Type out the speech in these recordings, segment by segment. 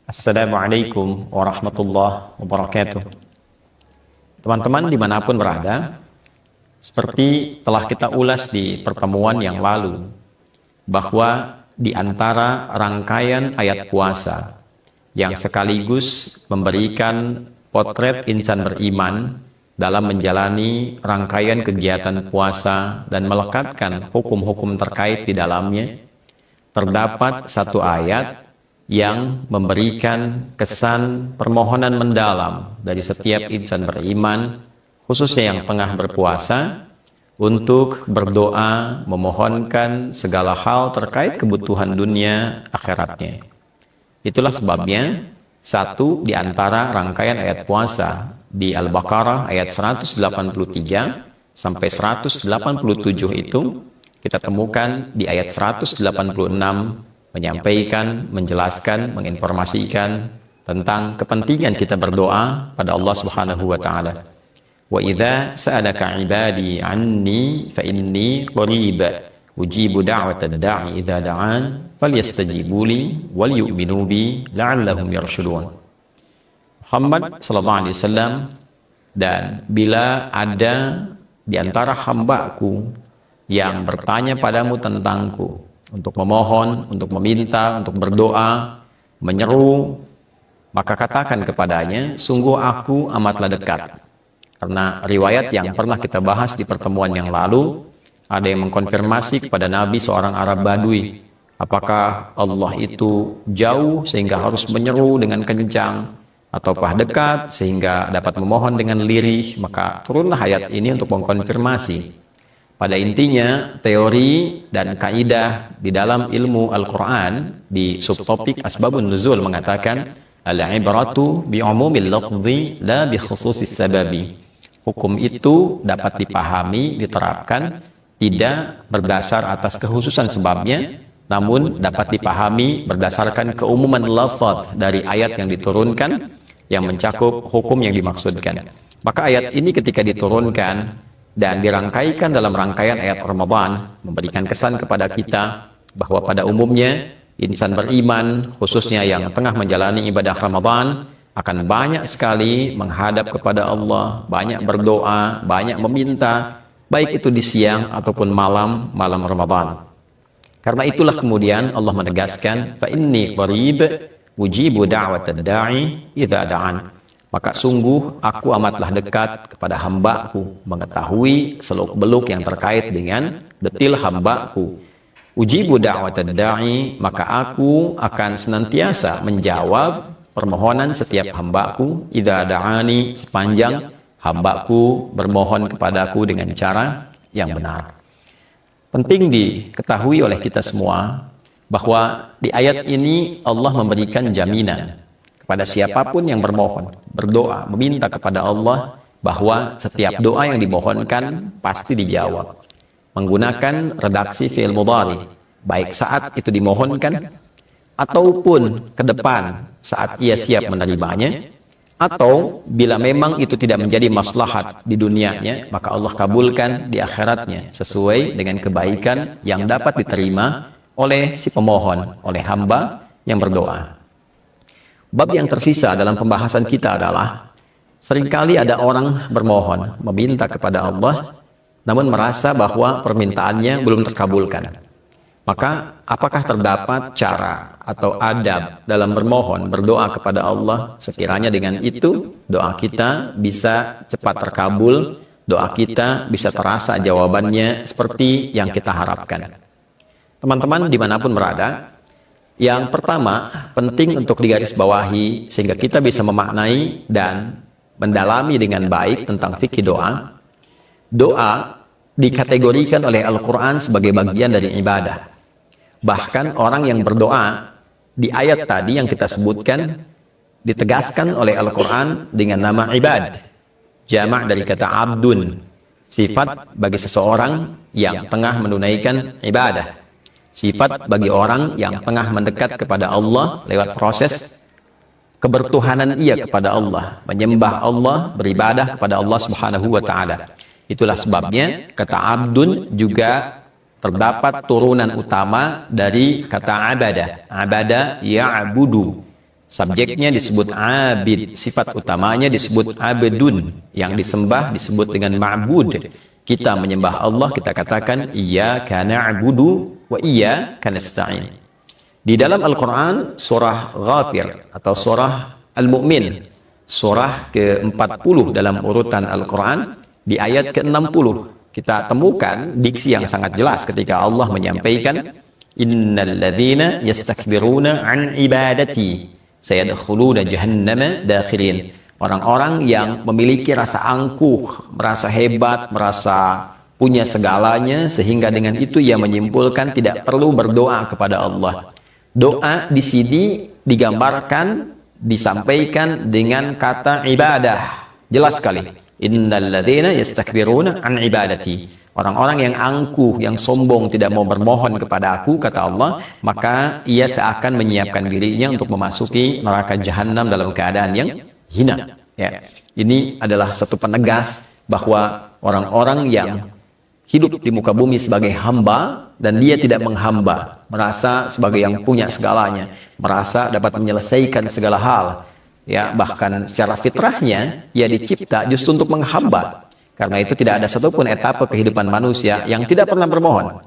Assalamualaikum warahmatullahi wabarakatuh. Teman-teman dimanapun berada, seperti telah kita ulas di pertemuan yang lalu, bahwa di antara rangkaian ayat puasa yang sekaligus memberikan potret insan beriman dalam menjalani rangkaian kegiatan puasa dan melekatkan hukum-hukum terkait di dalamnya, terdapat satu ayat yang memberikan kesan permohonan mendalam dari setiap insan beriman, khususnya yang tengah berpuasa, untuk berdoa memohonkan segala hal terkait kebutuhan dunia akhiratnya. Itulah sebabnya satu di antara rangkaian ayat puasa di Al-Baqarah ayat 183 sampai 187 itu kita temukan di ayat 186 menyampaikan, menjelaskan, menginformasikan tentang kepentingan kita berdoa pada Allah Subhanahu wa taala. Wa idza sa'alaka 'ibadi 'anni fa inni qarib ujibu da'watad da'i idza da'an falyastajibu li wal yu'minu bi la'allahum yarshudun. Muhammad sallallahu alaihi wasallam, dan bila ada di antara hambaku yang bertanya padamu tentangku, untuk memohon, untuk meminta, untuk berdoa, menyeru, maka katakan kepadanya, sungguh aku amatlah dekat. Karena riwayat yang pernah kita bahas di pertemuan yang lalu, ada yang mengkonfirmasi kepada Nabi seorang Arab Badui, apakah Allah itu jauh sehingga harus menyeru dengan kencang, ataukah dekat sehingga dapat memohon dengan lirih. Maka turunlah ayat ini untuk mengkonfirmasi. Pada intinya, teori dan kaidah di dalam ilmu Al-Quran di subtopik Asbabun Nuzul mengatakan al-ibratu bi'umumil lafzi la bi khususis sababi. Hukum itu dapat dipahami, diterapkan tidak berdasar atas kekhususan sebabnya, namun dapat dipahami berdasarkan keumuman lafaz dari ayat yang diturunkan yang mencakup hukum yang dimaksudkan. Maka ayat ini ketika diturunkan dan dirangkaikan dalam rangkaian ayat Ramadan, memberikan kesan kepada kita bahwa pada umumnya insan beriman, khususnya yang tengah menjalani ibadah Ramadan, akan banyak sekali menghadap kepada Allah, banyak berdoa, banyak meminta, baik itu di siang ataupun malam Ramadan. Karena itulah kemudian Allah menegaskan, fa inni qarib ujibu da'watad da'i idza da'an. Maka sungguh aku amatlah dekat kepada hambaku, mengetahui seluk-beluk yang terkait dengan detil hambaku. Ujibu da'watad da'i, maka aku akan senantiasa menjawab permohonan setiap hambaku, idza da'ani, sepanjang hambaku bermohon kepadaku dengan cara yang benar. Penting diketahui oleh kita semua bahwa di ayat ini Allah memberikan jaminan kepada siapapun yang bermohon, berdoa, meminta kepada Allah, bahwa setiap doa yang dimohonkan pasti dijawab. Menggunakan redaksi fi'il mudhari, baik saat itu dimohonkan, ataupun ke depan saat ia siap menerimanya, atau bila memang itu tidak menjadi maslahat di dunianya, maka Allah kabulkan di akhiratnya, sesuai dengan kebaikan yang dapat diterima oleh si pemohon, oleh hamba yang berdoa. Bab yang tersisa dalam pembahasan kita adalah seringkali ada orang bermohon, meminta kepada Allah, namun merasa bahwa permintaannya belum terkabulkan. Maka apakah terdapat cara atau adab dalam bermohon, berdoa kepada Allah, sekiranya dengan itu doa kita bisa cepat terkabul, doa kita bisa terasa jawabannya seperti yang kita harapkan. Teman-teman dimanapun berada, yang pertama, penting untuk digarisbawahi sehingga kita bisa memaknai dan mendalami dengan baik tentang fikih doa. Doa dikategorikan oleh Al-Quran sebagai bagian dari ibadah. Bahkan orang yang berdoa di ayat tadi yang kita sebutkan ditegaskan oleh Al-Quran dengan nama ibad. Jamak dari kata abdun, sifat bagi seseorang yang tengah menunaikan ibadah. Sifat bagi orang yang tengah mendekat kepada Allah lewat proses kebertuhanan ia kepada Allah, menyembah Allah, beribadah kepada Allah Subhanahu wa taala. Itulah sebabnya kata abdun juga terdapat turunan utama dari kata abada. Abada ya'budu. Subjeknya disebut abid, sifat utamanya disebut abdun, yang disembah disebut dengan ma'bud. Kita menyembah Allah, kita katakan iyyaka na'budu wa iyyaka nasta'in. Di dalam Al-Quran, surah Ghafir atau surah Al-Mu'min, surah ke-40 dalam urutan Al-Quran, di ayat ke-60, kita temukan diksi yang sangat jelas ketika Allah menyampaikan, innal ladzina yastakbiruna an ibadati sayadkhuluna jahannama dakhirin. Orang-orang yang memiliki rasa angkuh, merasa hebat, merasa punya segalanya, sehingga dengan itu ia menyimpulkan tidak perlu berdoa kepada Allah. Doa di sini digambarkan, disampaikan dengan kata ibadah. Jelas sekali. Innal ladzina yastakbiruna an ibadati. Orang-orang yang angkuh, yang sombong, tidak mau bermohon kepada aku, kata Allah, maka ia seakan menyiapkan dirinya untuk memasuki neraka jahanam dalam keadaan yang hina. Ya. Ini adalah satu penegas bahwa orang-orang yang hidup di muka bumi sebagai hamba dan dia tidak menghamba, merasa sebagai yang punya segalanya, merasa dapat menyelesaikan segala hal. Ya, bahkan secara fitrahnya ia dicipta justru untuk menghamba. Karena itu tidak ada satupun etapa kehidupan manusia yang tidak pernah bermohon.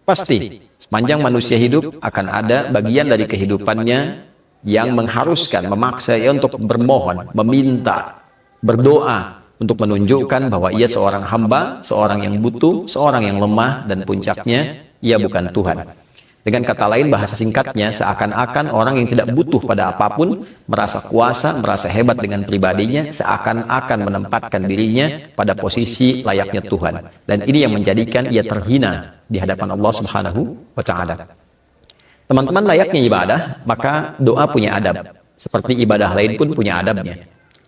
Pasti sepanjang manusia hidup akan ada bagian dari kehidupannya yang mengharuskan, memaksa ia untuk bermohon, meminta, berdoa untuk menunjukkan bahwa ia seorang hamba, seorang yang butuh, seorang yang lemah, dan puncaknya ia bukan Tuhan. Dengan kata lain, bahasa singkatnya, seakan-akan orang yang tidak butuh pada apapun, merasa kuasa, merasa hebat dengan pribadinya, seakan-akan menempatkan dirinya pada posisi layaknya Tuhan. Dan ini yang menjadikan ia terhina di hadapan Allah Subhanahu wa Ta'ala. Teman-teman, layaknya ibadah, maka doa punya adab. Seperti ibadah lain pun punya adabnya.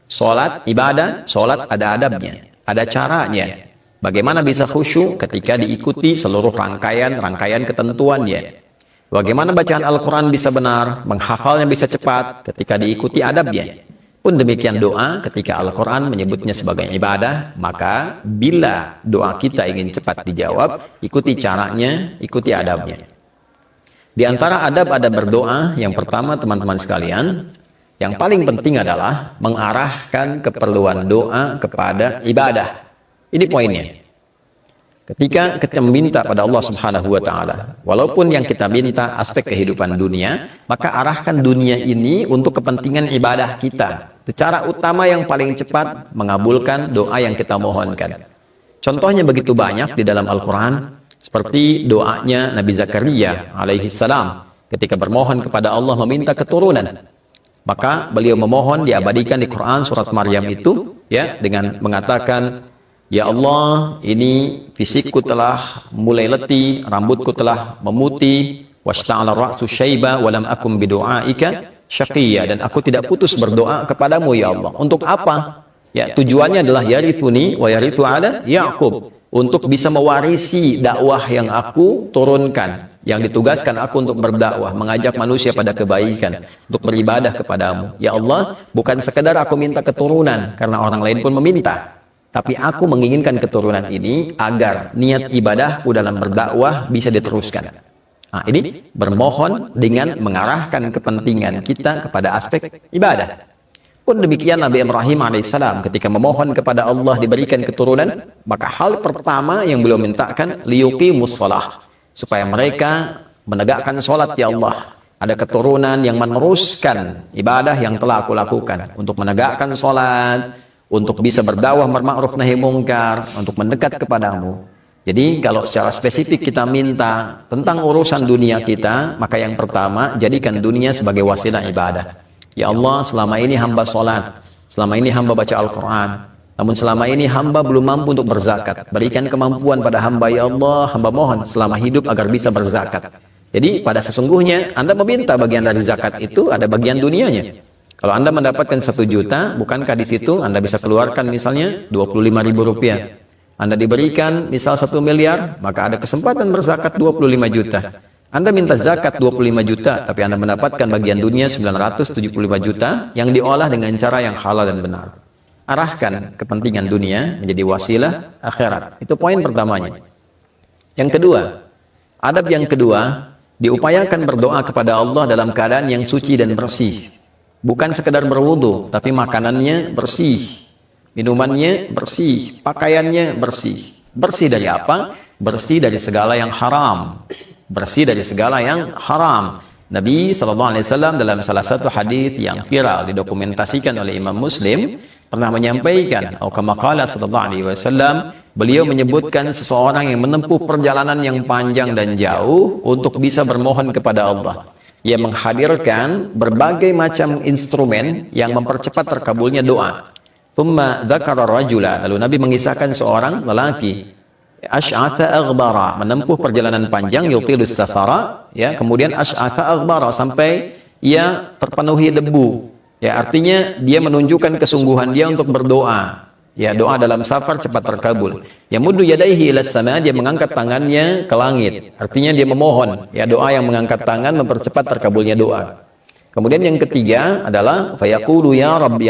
Sholat, ibadah, sholat ada adabnya, ada caranya. Bagaimana bisa khusyuk ketika diikuti seluruh rangkaian ketentuannya. Bagaimana bacaan Al-Quran bisa benar, menghafalnya bisa cepat ketika diikuti adabnya. Pun demikian doa, ketika Al-Quran menyebutnya sebagai ibadah, maka bila doa kita ingin cepat dijawab, ikuti caranya, ikuti adabnya. Di antara adab-adab berdoa, yang pertama teman-teman sekalian, yang paling penting adalah mengarahkan keperluan doa kepada ibadah. Ini poinnya. Ketika kita meminta pada Allah Subhanahu wa Ta'ala, walaupun yang kita minta aspek kehidupan dunia, maka arahkan dunia ini untuk kepentingan ibadah kita. Itu cara utama yang paling cepat mengabulkan doa yang kita mohonkan. Contohnya begitu banyak di dalam Al-Quran, seperti doanya Nabi Zakaria alaihi salam ketika bermohon kepada Allah meminta keturunan. Maka beliau memohon, diabadikan di Quran surat Maryam itu, ya, dengan mengatakan, ya Allah, ini fisikku telah mulai letih, rambutku telah memutih, washta'ala ra'su syaiba walam akum bidu'aika syaqiyya, dan aku tidak putus berdoa kepadamu ya Allah. Untuk apa? Ya, tujuannya adalah yarithuni wa yarithu ala Ya'qub, untuk bisa mewarisi dakwah yang aku turunkan, yang ditugaskan aku untuk berdakwah, mengajak manusia pada kebaikan, untuk beribadah kepadamu. Ya Allah, bukan sekedar aku minta keturunan karena orang lain pun meminta, tapi aku menginginkan keturunan ini agar niat ibadahku dalam berdakwah bisa diteruskan. Nah, ini bermohon dengan mengarahkan kepentingan kita kepada aspek ibadah. Pun demikian Nabi Ibrahim alaihissalam ketika memohon kepada Allah diberikan keturunan, maka hal pertama yang beliau mintakan, liyuqimus shalah, supaya mereka menegakkan sholat ya Allah. Ada keturunan yang meneruskan ibadah yang telah aku lakukan, untuk menegakkan sholat, untuk bisa berdakwah berma'ruf nahi mungkar, untuk mendekat kepadamu. Jadi kalau secara spesifik kita minta tentang urusan dunia kita, maka yang pertama, jadikan dunia sebagai wasilah ibadah. Ya Allah, selama ini hamba sholat, selama ini hamba baca Al-Quran, namun selama ini hamba belum mampu untuk berzakat. Berikan kemampuan pada hamba ya Allah, hamba mohon selama hidup agar bisa berzakat. Jadi pada sesungguhnya Anda meminta bagian dari zakat itu ada bagian dunianya. Kalau Anda mendapatkan 1 juta, bukankah di situ Anda bisa keluarkan misalnya 25.000 rupiah. Anda diberikan misal 1 miliar, maka ada kesempatan berzakat 25 juta. Anda minta zakat 25 juta, tapi Anda mendapatkan bagian dunia 975 juta yang diolah dengan cara yang halal dan benar. Arahkan kepentingan dunia menjadi wasilah akhirat. Itu poin pertamanya. Yang kedua, adab yang kedua, diupayakan berdoa kepada Allah dalam keadaan yang suci dan bersih. Bukan sekedar berwudu, tapi makanannya bersih, minumannya bersih, pakaiannya bersih. Bersih dari apa? Bersih dari segala yang haram. Bersih dari segala yang haram. Nabi SAW dalam salah satu hadis yang viral didokumentasikan oleh Imam Muslim pernah menyampaikan, atau kama qala sallallahu alaihi wasallam, beliau menyebutkan seseorang yang menempuh perjalanan yang panjang dan jauh untuk bisa bermohon kepada Allah. Ia menghadirkan berbagai macam instrumen yang mempercepat terkabulnya doa. Thumma dzakara rajula, lalu Nabi mengisahkan seorang lelaki asy'atha aghbara, menempuh perjalanan panjang, yutilus safara, ya, kemudian asy'atha aghbara sampai ia terpenuhi debu. Ya, artinya dia menunjukkan kesungguhan dia untuk berdoa. Ya, doa dalam safar cepat terkabul. Ya, muddu yadaihi ilas sama, dia mengangkat tangannya ke langit. Artinya dia memohon. Ya, doa yang mengangkat tangan mempercepat terkabulnya doa. Kemudian yang ketiga adalah fayaqulu ya Rabb,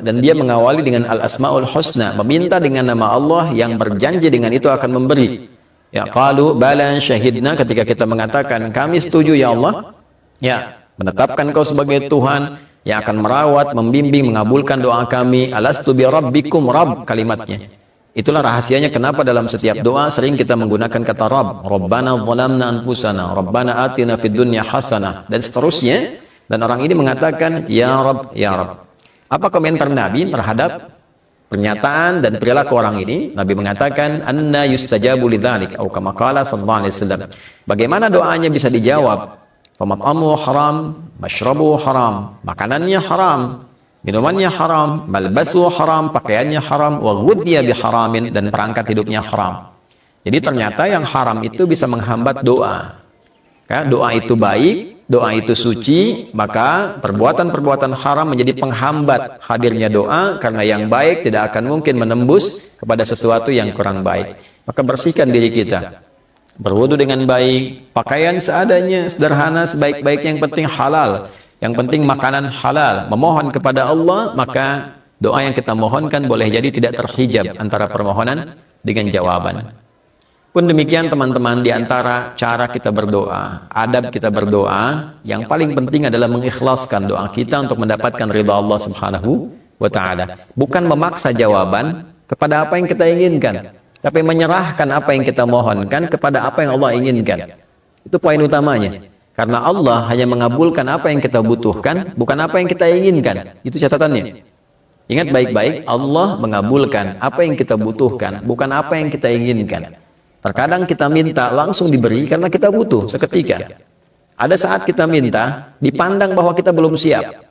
dan dia mengawali dengan al-asmaul husna, meminta dengan nama Allah yang berjanji dengan itu akan memberi. Ya, qalu bala syahidna, ketika kita mengatakan kami setuju ya Allah, ya, menetapkan kau sebagai Tuhan yang akan merawat, membimbing, mengabulkan doa kami. Alastu bi rabbikum, Rabb kalimatnya. Itulah rahasianya kenapa dalam setiap doa sering kita menggunakan kata Rabb. Rabbana zalamna anfusana, Rabbana atina fid dunya hasanah, dan seterusnya. Dan orang ini mengatakan ya Rabb, ya Rabb. Apa komentar Nabi terhadap pernyataan dan perilaku orang ini? Nabi mengatakan anna yustajabu lidzalik, atau kama qala sallallahu alaihi wasallam. Bagaimana doanya bisa dijawab? Famat'amu haram, mashrabu haram, makanannya haram, minumannya haram, malbasu haram, pakaiannya haram, wa ghudhiya biharamin, dan perangkat hidupnya haram. Jadi ternyata yang haram itu bisa menghambat doa. Ya, doa itu baik, doa itu suci, maka perbuatan-perbuatan haram menjadi penghambat hadirnya doa, karena yang baik tidak akan mungkin menembus kepada sesuatu yang kurang baik. Maka bersihkan diri kita. Berwudu dengan baik, pakaian seadanya, sederhana, sebaik-baik, yang penting halal, yang penting makanan halal, memohon kepada Allah, maka doa yang kita mohonkan boleh jadi tidak terhijab antara permohonan dengan jawaban. Pun demikian teman-teman, di antara cara kita berdoa, adab kita berdoa, yang paling penting adalah mengikhlaskan doa kita untuk mendapatkan ridha Allah Subhanahu wa Ta'ala. Bukan memaksa jawaban kepada apa yang kita inginkan, tapi menyerahkan apa yang kita mohonkan kepada apa yang Allah inginkan. Itu poin utamanya. Karena Allah hanya mengabulkan apa yang kita butuhkan, bukan apa yang kita inginkan. Itu catatannya. Ingat baik-baik, Allah mengabulkan apa yang kita butuhkan, bukan apa yang kita inginkan. Terkadang kita minta langsung diberi karena kita butuh seketika. Ada saat kita minta, dipandang bahwa kita belum siap.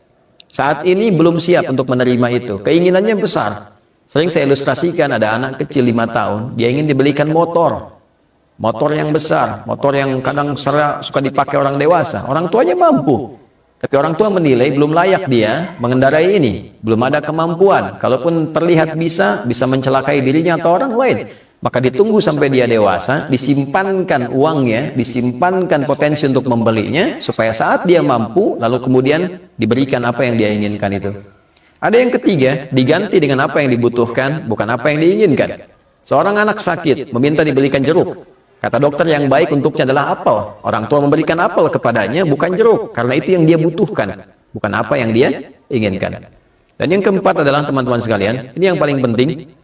Saat ini belum siap untuk menerima itu. Keinginannya besar. Sering saya ilustrasikan, ada anak kecil 5 tahun, dia ingin dibelikan motor. Motor yang besar, motor yang kadang suka dipakai orang dewasa. Orang tuanya mampu, tapi orang tua menilai belum layak dia mengendarai ini. Belum ada kemampuan. Kalaupun terlihat bisa mencelakai dirinya atau orang lain. Maka ditunggu sampai dia dewasa, disimpankan uangnya, disimpankan potensi untuk membelinya, supaya saat dia mampu, lalu kemudian diberikan apa yang dia inginkan itu. Ada yang ketiga, diganti dengan apa yang dibutuhkan, bukan apa yang diinginkan. Seorang anak sakit, meminta dibelikan jeruk. Kata dokter yang baik untuknya adalah apel. Orang tua memberikan apel kepadanya, bukan jeruk. Karena itu yang dia butuhkan, bukan apa yang dia inginkan. Dan yang keempat adalah teman-teman sekalian, ini yang paling penting.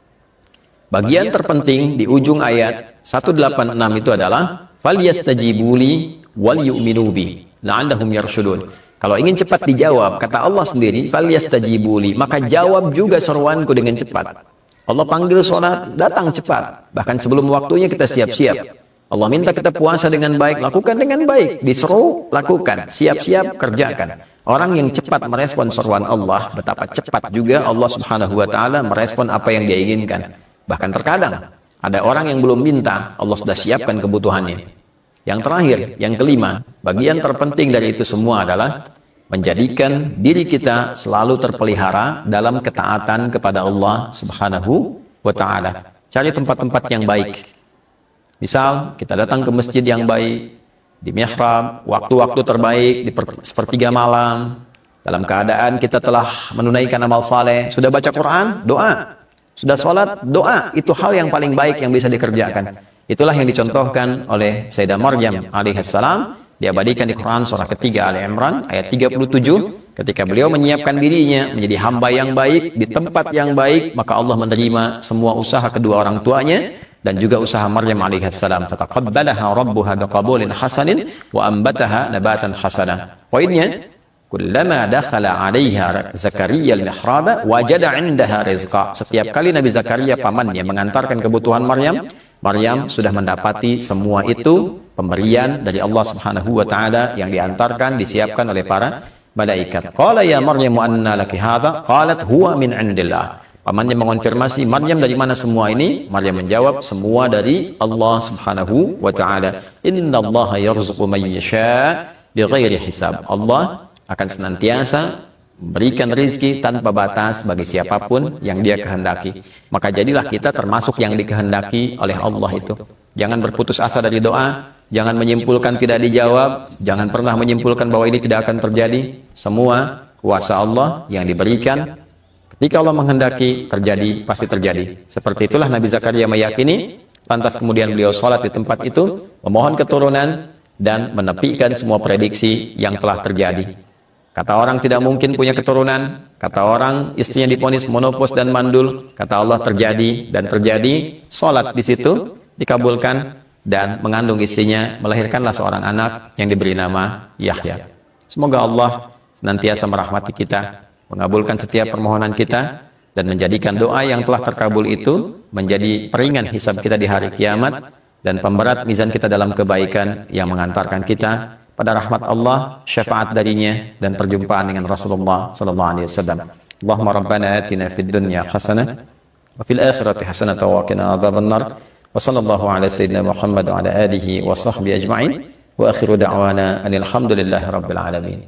Bagian terpenting di ujung ayat 186 itu adalah falyastajibuli wal yu'minu bi la'allahum yarshudun. Kalau ingin cepat dijawab, kata Allah sendiri, falyastajibuli, maka jawab juga seruanku dengan cepat. Allah panggil sholat, datang cepat. Bahkan sebelum waktunya kita siap-siap. Allah minta kita puasa dengan baik, lakukan dengan baik. Diseru, lakukan. Siap-siap, kerjakan. Orang yang cepat merespon seruan Allah, betapa cepat juga Allah Subhanahu wa Ta'ala merespon apa yang dia inginkan. Bahkan terkadang ada orang yang belum minta, Allah sudah siapkan kebutuhannya. Yang terakhir, yang kelima, bagian terpenting dari itu semua adalah menjadikan diri kita selalu terpelihara dalam ketaatan kepada Allah Subhanahu wa Ta'ala. Cari tempat-tempat yang baik. Misal, kita datang ke masjid yang baik, di mihrab, waktu-waktu terbaik, di sepertiga malam, dalam keadaan kita telah menunaikan amal saleh, sudah baca Quran, doa. Sudah sholat, doa. Itu hal yang paling baik yang bisa dikerjakan. Itulah yang dicontohkan oleh Sayyidah Maryam alaihissalam diabadikan di Quran surah ketiga Ali Imran ayat 37, ketika beliau menyiapkan dirinya menjadi hamba yang baik di tempat yang baik, maka Allah menerima semua usaha kedua orang tuanya dan juga usaha Maryam alaihissalam. Fataqabbalaha rabbuha biqabulin hasanin wa ambataha nabatan hasana. Poinnya, kullama dakhala 'alaiha Zakaria al-mihraba wajada 'indaha rizqa. Setiap kali Nabi Zakaria pamannya mengantarkan kebutuhan Maryam, Maryam sudah mendapati semua itu pemberian dari Allah Subhanahu wa taala yang diantarkan, disiapkan oleh para malaikat. Qala ya Maryam anna laki hadha? Qalat huwa min 'indillah. Pamannya mengonfirmasi, Maryam dari mana semua ini? Maryam menjawab, semua dari Allah Subhanahu wa taala. Innallaha yarzuqu man yasha' bighairi hisab. Allah akan senantiasa memberikan rezeki tanpa batas bagi siapapun yang Dia kehendaki. Maka jadilah kita termasuk yang dikehendaki oleh Allah itu. Jangan berputus asa dari doa, jangan menyimpulkan tidak dijawab, jangan pernah menyimpulkan bahwa ini tidak akan terjadi. Semua kuasa Allah yang diberikan, ketika Allah menghendaki terjadi, pasti terjadi. Seperti itulah Nabi Zakaria meyakini, lantas kemudian beliau sholat di tempat itu, memohon keturunan, dan menepikan semua prediksi yang telah terjadi. Kata orang tidak mungkin punya keturunan, kata orang istrinya divonis monopos dan mandul, kata Allah terjadi dan terjadi. Sholat di situ dikabulkan dan mengandung istrinya, melahirkanlah seorang anak yang diberi nama Yahya. Semoga Allah senantiasa merahmati kita, mengabulkan setiap permohonan kita, dan menjadikan doa yang telah terkabul itu menjadi peringan hisab kita di hari kiamat dan pemberat mizan kita dalam kebaikan yang mengantarkan kita pada rahmat Allah, syafaat darinya, dan perjumpaan dengan Rasulullah sallallahu alaihi wasallam. Allahumma rabbana atina fid dunya hasanah wa fil akhirati hasanah wa qina adzabannar. Wa sallallahu ala sayyidina Muhammad wa ala alihi wa sahbihi ajma'in. Wa akhiru da'wana alhamdulillahi rabbil alamin.